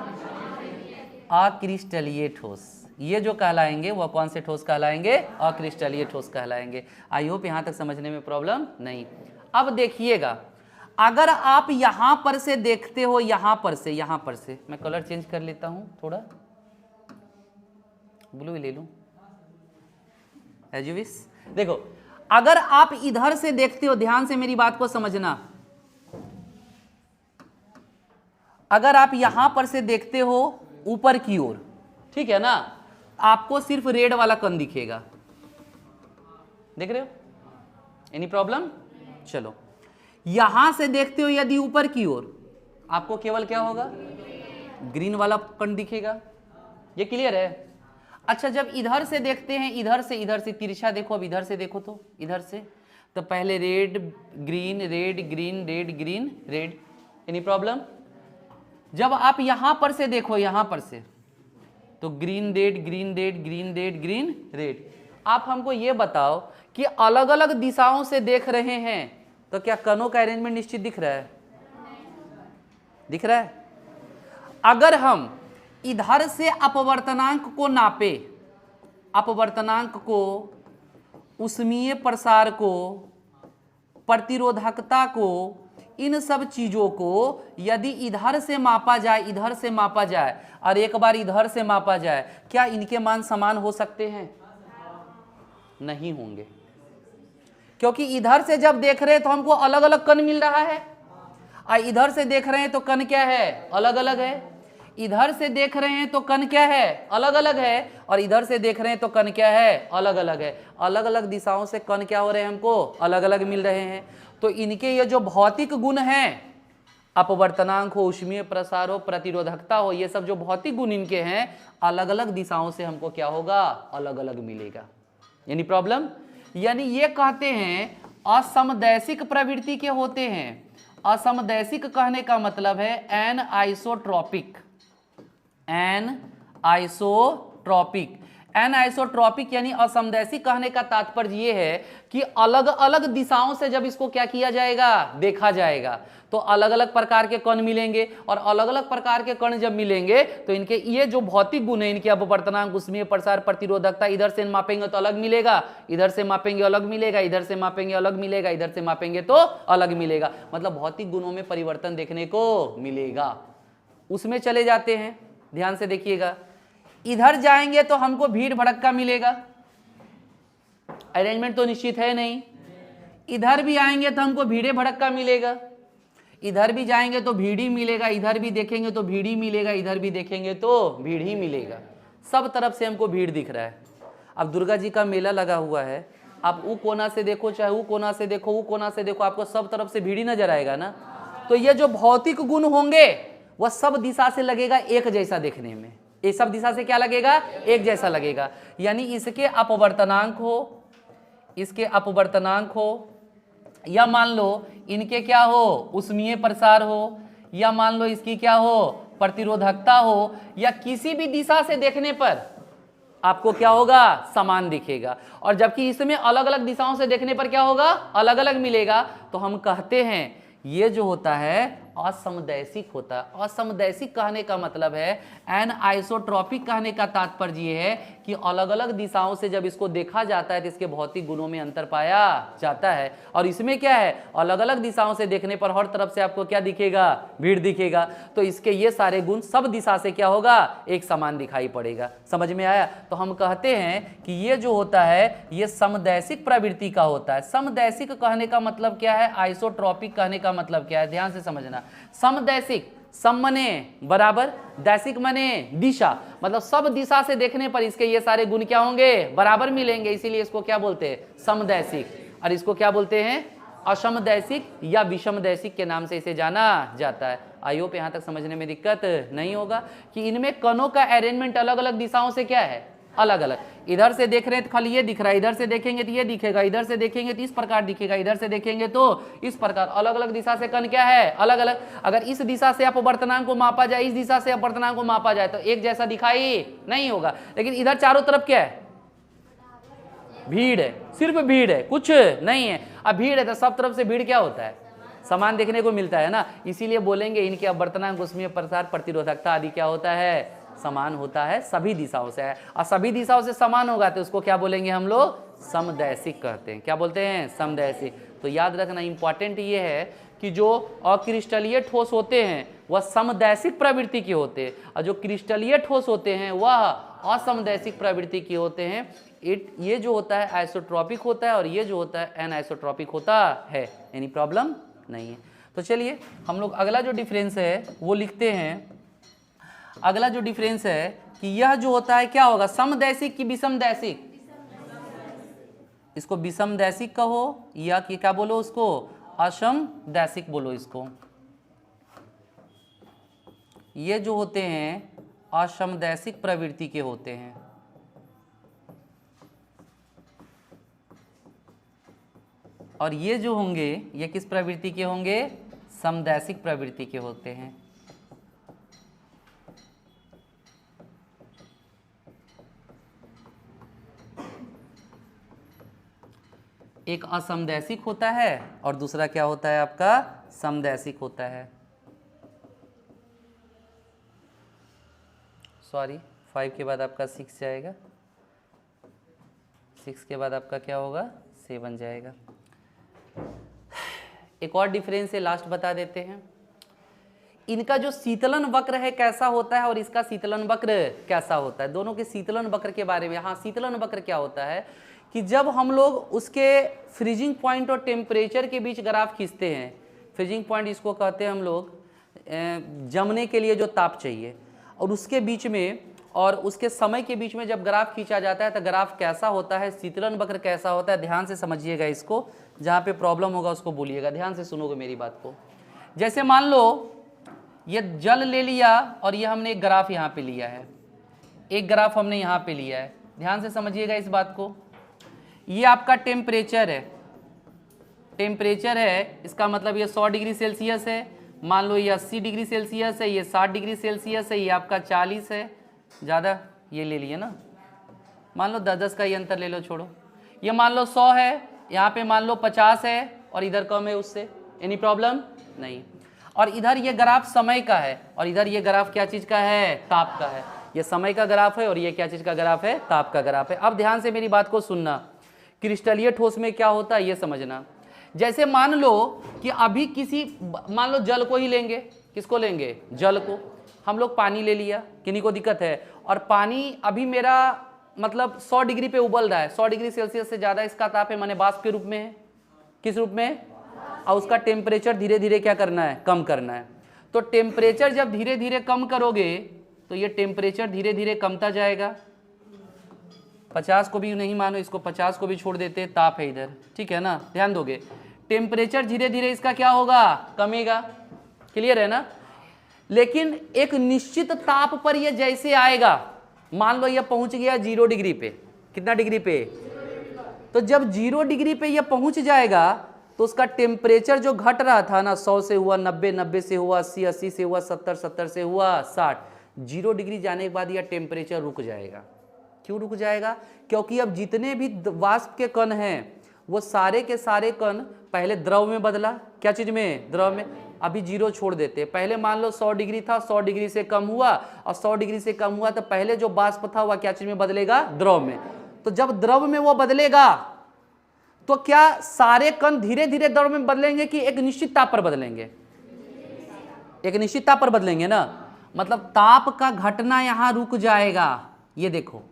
अक्रिस्टलीय ठोस। ये जो कहलाएंगे वह कौन से ठोस कहलाएंगे? अक्रिस्टलीय ठोस कहलाएंगे। आई होप यहां तक समझने में प्रॉब्लम नहीं। अब देखिएगा, अगर आप यहां पर से देखते हो, यहां पर से मैं कलर चेंज कर लेता हूं थोड़ा। ब्लू ही ले लूं, एज यू विश। देखो अगर आप इधर से देखते हो, ध्यान से मेरी बात को समझना, अगर आप यहां पर से देखते हो ऊपर की ओर, ठीक है ना, आपको सिर्फ रेड वाला कण दिखेगा, देख रहे हो, एनी प्रॉब्लम? चलो यहां से देखते हो यदि ऊपर की ओर, आपको केवल क्या होगा, ग्रीन वाला कण दिखेगा, ये क्लियर है? अच्छा जब इधर से देखते हैं, इधर से तिरछा देखो, अब इधर से देखो तो इधर से, तो पहले red green red green red green red, any problem? जब आप यहां पर से देखो, यहां पर से, तो green red green red green red green red. आप हमको ये बताओ कि अलग अलग दिशाओं से देख रहे हैं तो क्या कणों का अरेंजमेंट निश्चित दिख रहा है? दिख रहा है? अगर हम इधर से अपवर्तनांक को नापे, अपवर्तनांक को, ऊष्मीय प्रसार को, प्रतिरोधकता को, इन सब चीजों को यदि इधर से मापा जाए, इधर से मापा जाए और एक बार इधर से मापा जाए, क्या इनके मान समान हो सकते हैं? नहीं होंगे, क्योंकि इधर से जब देख रहे हैं तो हमको अलग अलग कण मिल रहा है, और इधर से देख रहे हैं तो कण क्या है, अलग अलग है। इधर से देख रहे हैं तो कण क्या है, अलग अलग है, और इधर से देख रहे हैं तो कण क्या है, अलग अलग है। अलग अलग दिशाओं से कण क्या हो रहे हैं, हमको अलग अलग मिल रहे हैं। तो इनके ये जो भौतिक गुण हैं, अपवर्तनांक हो, ऊष्मीय प्रसार हो, प्रतिरोधकता हो, ये सब जो भौतिक गुण इनके हैं, अलग अलग दिशाओं से हमको क्या होगा, अलग अलग मिलेगा। यानी प्रॉब्लम, यानी ये कहते हैं असमदैशिक प्रवृत्ति के होते हैं। असमदैशिक कहने का मतलब है an isotropic, an isotropic. An isotropic यानी असमदैशिक कहने का तात्पर्य यह है कि अलग अलग दिशाओं से जब इसको क्या किया जाएगा, देखा जाएगा, तो अलग अलग प्रकार के कण मिलेंगे, और अलग अलग प्रकार के कण जब मिलेंगे तो इनके ये जो भौतिक गुण है, इनके अपवर्तनांक, ऊष्मीय प्रसार, प्रतिरोधकता, इधर से मापेंगे तो अलग मिलेगा, इधर से मापेंगे अलग मिलेगा, इधर से मापेंगे अलग मिलेगा, इधर से मापेंगे तो अलग मिलेगा। मतलब भौतिक गुणों में परिवर्तन देखने को मिलेगा। उसमें चले जाते हैं, ध्यान से देखिएगा, इधर जाएंगे तो हमको भीड़ भड़क्का मिलेगा, अरेंजमेंट तो निश्चित है नहीं। इधर भी आएंगे तो हमको भीड़े भड़क्का मिलेगा, इधर भी जाएंगे तो भीड़ ही मिलेगा, इधर भी देखेंगे तो भीड़ ही मिलेगा, इधर भी देखेंगे तो भीड़ ही मिलेगा। सब तरफ से हमको भीड़ दिख रहा है। अब दुर्गा जी का मेला लगा हुआ है, आप वो कोना से देखो, चाहे वो कोना से देखो, वो कोना से देखो, आपको सब तरफ से भीड़ ही नजर आएगा ना। तो ये जो भौतिक गुण होंगे वह सब दिशा से लगेगा एक जैसा देखने में। ये सब दिशा से क्या लगेगा, एक जैसा लगेगा। यानी इसके अपवर्तनांक हो, इसके अपवर्तनांक हो, या मान लो इनके क्या हो, ऊष्मीय प्रसार हो, या मान लो इसकी क्या हो, प्रतिरोधकता हो, या किसी भी दिशा से देखने पर आपको क्या होगा, समान दिखेगा। और जबकि इसमें अलग अलग दिशाओं से देखने पर क्या होगा, अलग अलग मिलेगा। तो हम कहते हैं ये जो होता है असमदैशिक होता है। असमदैशिक कहने का मतलब है, एन आइसोट्रॉपिक कहने का तात्पर्य ये है कि अलग अलग दिशाओं से जब इसको देखा जाता है तो इसके भौतिक गुणों में अंतर पाया जाता है। और इसमें क्या है, अलग अलग दिशाओं से देखने पर हर तरफ से आपको क्या दिखेगा, भीड़ दिखेगा। तो इसके ये सारे गुण सब दिशा से क्या होगा, एक समान दिखाई पड़ेगा। समझ में आया? तो हम कहते हैं कि ये जो होता है ये समदैशिक प्रवृत्ति का होता है। समदैशिक कहने का मतलब क्या है, आइसोट्रॉपिक कहने का मतलब क्या है, ध्यान से समझना। समदैशिक, सम मने बराबर, दैशिक मने दिशा, मतलब सब दिशा से देखने पर इसके ये सारे गुण क्या होंगे, बराबर मिलेंगे। इसीलिए इसको क्या बोलते हैं, समदैशिक। और इसको क्या बोलते हैं, असमदैशिक या विषमदैशिक के नाम से इसे जाना जाता है। आई होप यहाँ तक समझने में दिक्कत नहीं होगा कि इनमें कणों का अरेंजमेंट अलग अलग दिशाओं से क्या है, अलग अलग। इधर से देख रहे हैं तो खाली ये दिख रहा है, इधर से देखेंगे तो ये दिखेगा, इधर से देखेंगे तो इस प्रकार दिखेगा, इधर से देखेंगे तो इस प्रकार। अलग अलग दिशा से कण क्या है, अलग अलग। अगर इस दिशा से अपवर्तनांक को मापा जाए, इस दिशा से अपवर्तनांक को मापा जाए तो एक जैसा दिखाई नहीं होगा। लेकिन इधर चारों तरफ क्या है, भीड़ है, सिर्फ भीड़ है, कुछ नहीं है। अब भीड़ है तो सब तरफ से भीड़ क्या होता है, समान देखने को मिलता है ना। इसीलिए बोलेंगे इनके अपवर्तनांक, ऊष्मीय प्रसार, प्रतिरोधकता आदि क्या होता है, समान होता है, सभी दिशाओं से है। और सभी दिशाओं से समान होगा तो उसको क्या बोलेंगे हम लोग, समदैशिक कहते हैं। क्या बोलते हैं, समदैशिक। तो याद रखना इंपॉर्टेंट ये है कि जो अक्रिस्टलीय ठोस होते हैं वह समदैशिक प्रवृत्ति के होते हैं, और जो क्रिस्टलीय ठोस होते हैं वह असमदैशिक प्रवृत्ति के होते हैं। ये जो होता है आइसोट्रॉपिक होता है और ये जो होता है एनआइसोट्रॉपिक होता है। एनी प्रॉब्लम नहीं है। तो चलिए हम लोग अगला जो डिफरेंस है वो लिखते हैं। अगला जो डिफरेंस है कि यह जो होता है क्या होगा, समदैशिक कि विषमदैशिक? इसको विषमदैशिक कहो या कि क्या बोलो उसको, असमदैशिक बोलो इसको। ये जो होते हैं असमदैशिक प्रवृत्ति के होते हैं। और ये जो होंगे ये किस प्रवृत्ति के होंगे, समदैशिक प्रवृत्ति के होते हैं। एक असमदैशिक होता है और दूसरा क्या होता है आपका, समदैशिक होता है। सॉरी 5 के बाद आपका 6 जाएगा, 6 के बाद आपका क्या होगा, 7 जाएगा। एक और डिफरेंस है, लास्ट बता देते हैं। इनका जो शीतलन वक्र है कैसा होता है और इसका शीतलन वक्र कैसा होता है, दोनों के शीतलन वक्र के बारे में। हाँ, शीतलन वक्र क्या होता है कि जब हम लोग उसके फ्रीजिंग पॉइंट और टेम्परेचर के बीच ग्राफ खींचते हैं, फ्रीजिंग पॉइंट इसको कहते हैं हम लोग, जमने के लिए जो ताप चाहिए, और उसके बीच में और उसके समय के बीच में जब ग्राफ खींचा जाता है तो ग्राफ कैसा होता है, शीतलन वक्र कैसा होता है। ध्यान से समझिएगा इसको, जहाँ पे प्रॉब्लम होगा उसको बोलिएगा, ध्यान से सुनोगे मेरी बात को। जैसे मान लो ये जल ले लिया और ये हमने एक ग्राफ यहाँ पे लिया है, एक ग्राफ हमने यहाँ पे लिया है, ध्यान से समझिएगा इस बात को। ये आपका टेम्परेचर है, टेम्परेचर है, इसका मतलब ये 100 डिग्री सेल्सियस है। मान लो ये 80 डिग्री सेल्सियस है, ये 60 डिग्री सेल्सियस है, ये आपका 40 है, ज़्यादा ये ले लिए ना, मान लो 10-10 का ये अंतर ले लो, छोड़ो। ये मान लो 100 है, यहाँ पे मान लो 50 है और इधर कम है उससे, एनी प्रॉब्लम नहीं। और इधर ये ग्राफ समय का है और इधर ये ग्राफ क्या चीज़ का है, ताप का है। ये समय का ग्राफ है और ये क्या चीज़ का ग्राफ है, ताप का ग्राफ है। अब ध्यान से मेरी बात को सुनना, क्रिस्टलीय ठोस में क्या होता है ये समझना। जैसे मान लो कि अभी किसी, मान लो जल को ही लेंगे, किसको लेंगे, जल को। हम लोग पानी ले लिया, किन्हीं को दिक्कत है, और पानी अभी मेरा मतलब 100 डिग्री पे उबल रहा है, 100 डिग्री सेल्सियस से ज़्यादा इसका ताप है, माने वाष्प के रूप में है। किस रूप में, और उसका टेम्परेचर धीरे धीरे क्या करना है, कम करना है। तो टेम्परेचर जब धीरे धीरे कम करोगे तो ये टेम्परेचर धीरे धीरे कमता जाएगा। 50 को भी नहीं मानो, इसको 50 को भी छोड़ देते, ताप है इधर, ठीक है ना, ध्यान दोगे। टेम्परेचर धीरे धीरे इसका क्या होगा, कमेगा, क्लियर है ना। लेकिन एक निश्चित ताप पर ये जैसे आएगा, मान लो ये पहुंच गया 0 डिग्री पे, कितना डिग्री पे, तो जब 0 डिग्री पे ये पहुंच जाएगा तो उसका टेम्परेचर जो घट रहा था ना, 100 से हुआ 90, 90 से हुआ 80, 80 से हुआ 70, 70 से हुआ 60, 0 डिग्री जाने के बाद यह टेम्परेचर रुक जाएगा। क्यों रुक जाएगा, क्योंकि अब जितने भी वाष्प के कण हैं वो सारे के सारे कण पहले द्रव में बदला, क्या चीज में, द्रव में। अभी 0 छोड़ देते, पहले मान लो 100 डिग्री था, 100 डिग्री से कम हुआ, और 100 डिग्री से कम हुआ तो पहले जो वाष्प था वह क्या चीज में बदलेगा, द्रव में। तो जब द्रव में वो बदलेगा तो क्या सारे कण धीरे धीरे द्रव में बदलेंगे कि एक निश्चित ताप पर बदलेंगे, एक निश्चित ताप पर बदलेंगे ना, मतलब ताप का घटना यहां रुक जाएगा। ये देखो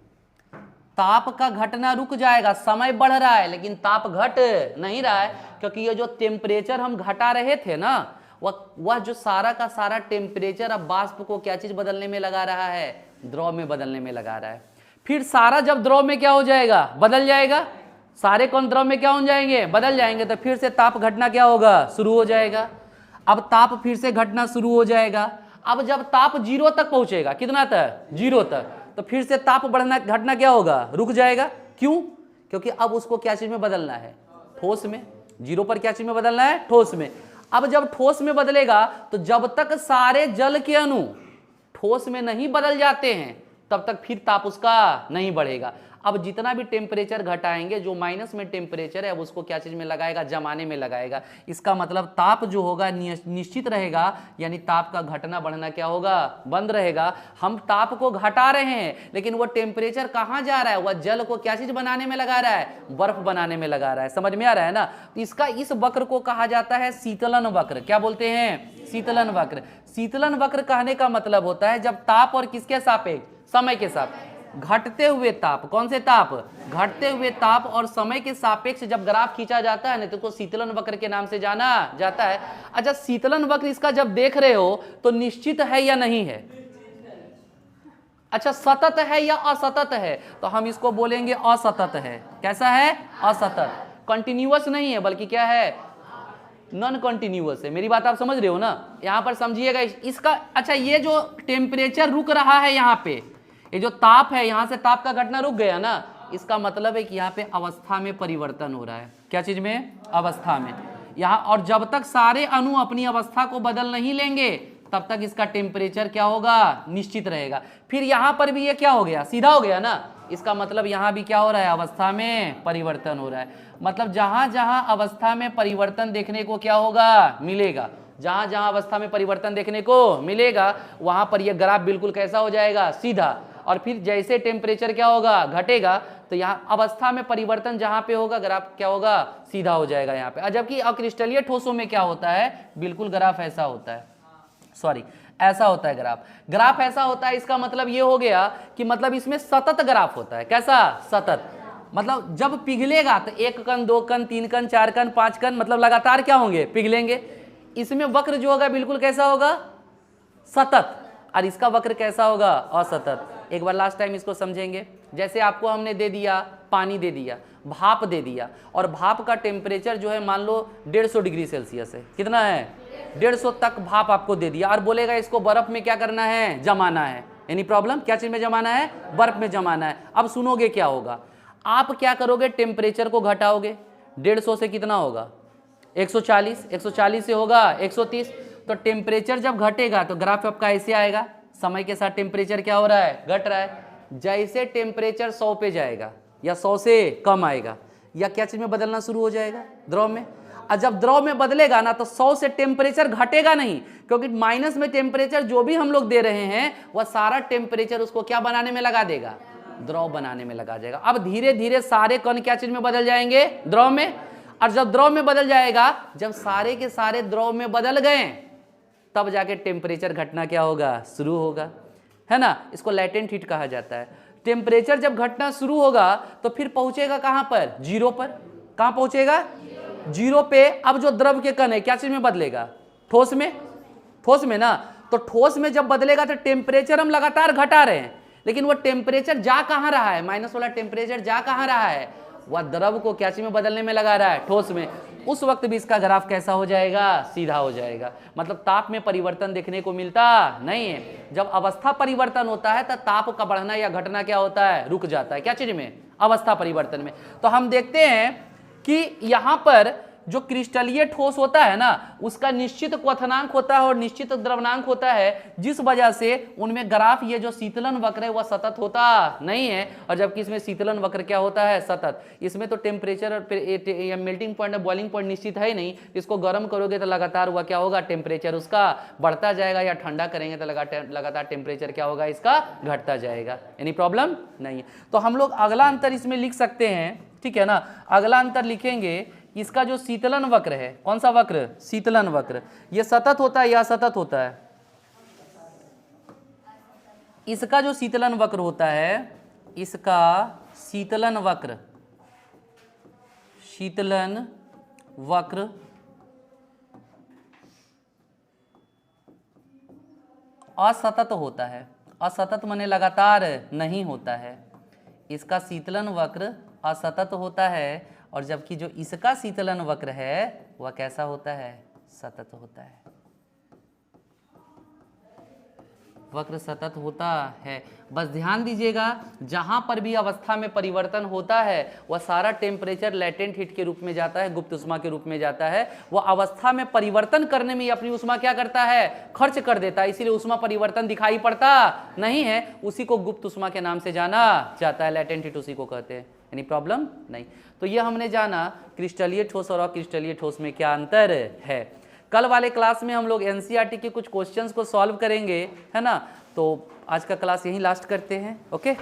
ताप का घटना रुक जाएगा, समय बढ़ रहा है लेकिन ताप घट नहीं रहा है, क्योंकि ये जो टेम्परेचर हम घटा रहे थे ना, वह जो सारा का सारा टेम्परेचर अब वाष्प को क्या चीज बदलने में लगा रहा है, द्रव में बदलने में लगा रहा है। फिर सारा जब द्रव में क्या हो जाएगा, बदल जाएगा, सारे कण द्रव में क्या हो जाएंगे, बदल जाएंगे, तो फिर से ताप घटना क्या होगा, शुरू हो जाएगा। अब ताप फिर से घटना शुरू हो जाएगा। अब जब ताप 0 तक पहुंचेगा, कितना तक, 0 तक, तो फिर से ताप बढ़ना घटना क्या होगा, रुक जाएगा। क्यों, क्योंकि अब उसको क्या चीज में बदलना है, ठोस में। 0 पर क्या चीज में बदलना है, ठोस में। अब जब ठोस में बदलेगा तो जब तक सारे जल के अणु ठोस में नहीं बदल जाते हैं तब तक फिर ताप उसका नहीं बढ़ेगा। अब जितना भी टेम्परेचर घटाएंगे, जो माइनस में टेम्परेचर है, अब उसको क्या चीज में लगाएगा, जमाने में लगाएगा। इसका मतलब ताप जो होगा निश्चित रहेगा, यानी ताप का घटना बढ़ना क्या होगा, बंद रहेगा। हम ताप को घटा रहे हैं लेकिन वो टेम्परेचर कहाँ जा रहा है, वह जल को क्या चीज बनाने में लगा रहा है, बर्फ बनाने में लगा रहा है। समझ में आ रहा है ना। इसका इस वक्र को कहा जाता है शीतलन वक्र। क्या बोलते हैं, शीतलन वक्र। शीतलन वक्र कहने का मतलब होता है जब ताप और किसके सापेक्ष, समय के सापेक्ष, घटते हुए ताप, कौन से ताप, घटते हुए ताप और समय के सापेक्ष जब ग्राफ खींचा जाता है ना तो इसको शीतलन वक्र के नाम से जाना जाता है। अच्छा, शीतलन वक्र इसका जब देख रहे हो तो निश्चित है या नहीं है? अच्छा, सतत है या असतत है? तो हम इसको बोलेंगे असतत है। कैसा है? असतत, कंटिन्यूअस नहीं है बल्कि क्या है, नॉन कंटिन्यूअस है। मेरी बात आप समझ रहे हो ना? यहां पर समझिएगा इसका। अच्छा, ये जो टेम्परेचर रुक रहा है यहाँ पे, ये जो ताप है, यहां से ताप का घटना रुक गया ना, इसका मतलब है कि यहाँ पे अवस्था में परिवर्तन हो रहा है। क्या चीज में? अवस्था में। यहाँ और जब तक सारे अणु अपनी अवस्था को बदल नहीं लेंगे तब तक इसका टेम्परेचर क्या होगा, निश्चित रहेगा। फिर यहाँ पर भी ये क्या हो गया, सीधा हो गया ना, इसका मतलब यहाँ भी क्या हो रहा है, अवस्था में परिवर्तन हो रहा है। मतलब जहां जहां अवस्था में परिवर्तन देखने को क्या होगा, मिलेगा, जहां जहां अवस्था में परिवर्तन देखने को मिलेगा वहां पर यह ग्राफ बिल्कुल कैसा हो जाएगा, सीधा। और फिर जैसे टेम्परेचर क्या होगा, घटेगा, तो यहाँ अवस्था में परिवर्तन जहां पे होगा ग्राफ क्या होगा, सीधा हो जाएगा यहाँ पे। जबकि अक्रिस्टलीय ठोसों में क्या होता है, बिल्कुल ग्राफ ऐसा होता है, सॉरी ऐसा होता है ग्राफ। ग्राफ ऐसा होता है, इसका मतलब ये हो गया कि मतलब इसमें सतत ग्राफ होता है। कैसा? सतत। मतलब जब पिघलेगा तो 1 कण 2 कण 3 कण 4 कण 5 कण मतलब लगातार क्या होंगे, पिघलेंगे। इसमें वक्र जो होगा बिल्कुल कैसा होगा, सतत। और इसका वक्र कैसा होगा, असतत। एक बार लास्ट टाइम इसको समझेंगे। जैसे आपको हमने दे दिया, पानी दे दिया, भाप दे दिया, और भाप का टेम्परेचर जो है मान लो 150 डिग्री सेल्सियस है। कितना है? 150 तक भाप आपको दे दिया, और बोलेगा इसको बर्फ में क्या करना है, जमाना है। Any problem? क्या चीज में जमाना है? बर्फ में जमाना है। अब सुनोगे क्या होगा, आप क्या करोगे, टेम्परेचर को घटाओगे। 150 से कितना होगा, 140, 140 से होगा 130। तो टेम्परेचर जब घटेगा तो ग्राफ आपका ऐसे आएगा, समय के साथ टेम्परेचर क्या हो रहा है, घट रहा है। जैसे टेम्परेचर 100 पे जाएगा या 100 से कम आएगा, या क्या चीज में बदलना शुरू हो जाएगा, द्रव में। और जब द्रव में बदलेगा ना तो 100 से टेम्परेचर घटेगा नहीं, क्योंकि माइनस में टेम्परेचर जो भी हम लोग दे रहे हैं वह सारा टेम्परेचर उसको क्या बनाने में लगा देगा, द्रव बनाने में लगा जाएगा। अब धीरे धीरे सारे कण क्या चीज में बदल जाएंगे, द्रव में। और जब द्रव में बदल जाएगा, जब सारे के सारे द्रव में बदल गए तब जाके टेम्परेचर घटना क्या होगा, शुरू होगा, है ना। इसको लैटेंट हीट कहा जाता है। टेम्परेचर जब घटना शुरू होगा तो फिर पहुंचेगा कहां पर, जीरो पर। कहां पहुंचेगा, जीरो पे। अब जो द्रव के कण है क्या चीज में बदलेगा, ठोस में। ठोस में ना, तो ठोस में जब बदलेगा तो टेम्परेचर हम लगातार घटा रहे हैं, लेकिन वो टेम्परेचर जा कहां रहा है, माइनस वाला टेम्परेचर जा कहां रहा है, वह द्रव को क्या चीज में बदलने में लगा रहा है, ठोस में। उस वक्त भी इसका ग्राफ कैसा हो जाएगा, सीधा हो जाएगा। मतलब ताप में परिवर्तन देखने को मिलता नहीं है। जब अवस्था परिवर्तन होता है तो ताप का बढ़ना या घटना क्या होता है, रुक जाता है। क्या चीज में, अवस्था परिवर्तन में। तो हम देखते हैं कि यहां पर जो क्रिस्टलीय ठोस होता है ना, उसका निश्चित क्वथनांक होता है और निश्चित द्रवनांक होता है, जिस वजह से उनमें ग्राफ ये जो शीतलन वक्र है वह सतत होता नहीं है। और जबकि इसमें शीतलन वक्र क्या होता है, सतत। इसमें तो टेम्परेचर और मेल्टिंग पॉइंट और बॉइलिंग पॉइंट निश्चित है ही नहीं। इसको गर्म करोगे तो लगातार हुआ क्या होगा, टेम्परेचर उसका बढ़ता जाएगा, या ठंडा करेंगे तो लगातार टेम्परेचर क्या होगा, इसका घटता जाएगा। एनी प्रॉब्लम नहीं है। तो हम लोग अगला अंतर इसमें लिख सकते हैं, ठीक है ना। अगला अंतर लिखेंगे, इसका जो शीतलन वक्र है, कौन सा वक्र, शीतलन वक्र, ये सतत होता है या असतत होता है। इसका जो शीतलन वक्र होता है, इसका शीतलन वक्र, शीतलन वक्र असतत होता है। असतत माने लगातार नहीं होता है। इसका शीतलन वक्र असतत होता है, और जबकि जो इसका शीतलन वक्र है वह कैसा होता है, सतत होता है। वक्र सतत होता है। बस ध्यान दीजिएगा, जहां पर भी अवस्था में परिवर्तन होता है वह सारा टेम्परेचर लैटेंट हीट के रूप में जाता है, गुप्त उष्मा के रूप में जाता है। वह अवस्था में परिवर्तन करने में अपनी उष्मा क्या करता है, खर्च कर देता है, इसीलिए उष्मा परिवर्तन दिखाई पड़ता नहीं है। उसी को गुप्त उष्मा के नाम से जाना जाता है, लैटेंट हीट उसी को कहते हैं। एनी प्रॉब्लम नहीं। तो ये हमने जाना क्रिस्टलीय ठोस और अक्रिस्टलीय ठोस में क्या अंतर है। कल वाले क्लास में हम लोग एनसीईआरटी के कुछ क्वेश्चंस को सॉल्व करेंगे, है ना। तो आज का क्लास यहीं लास्ट करते हैं, ओके।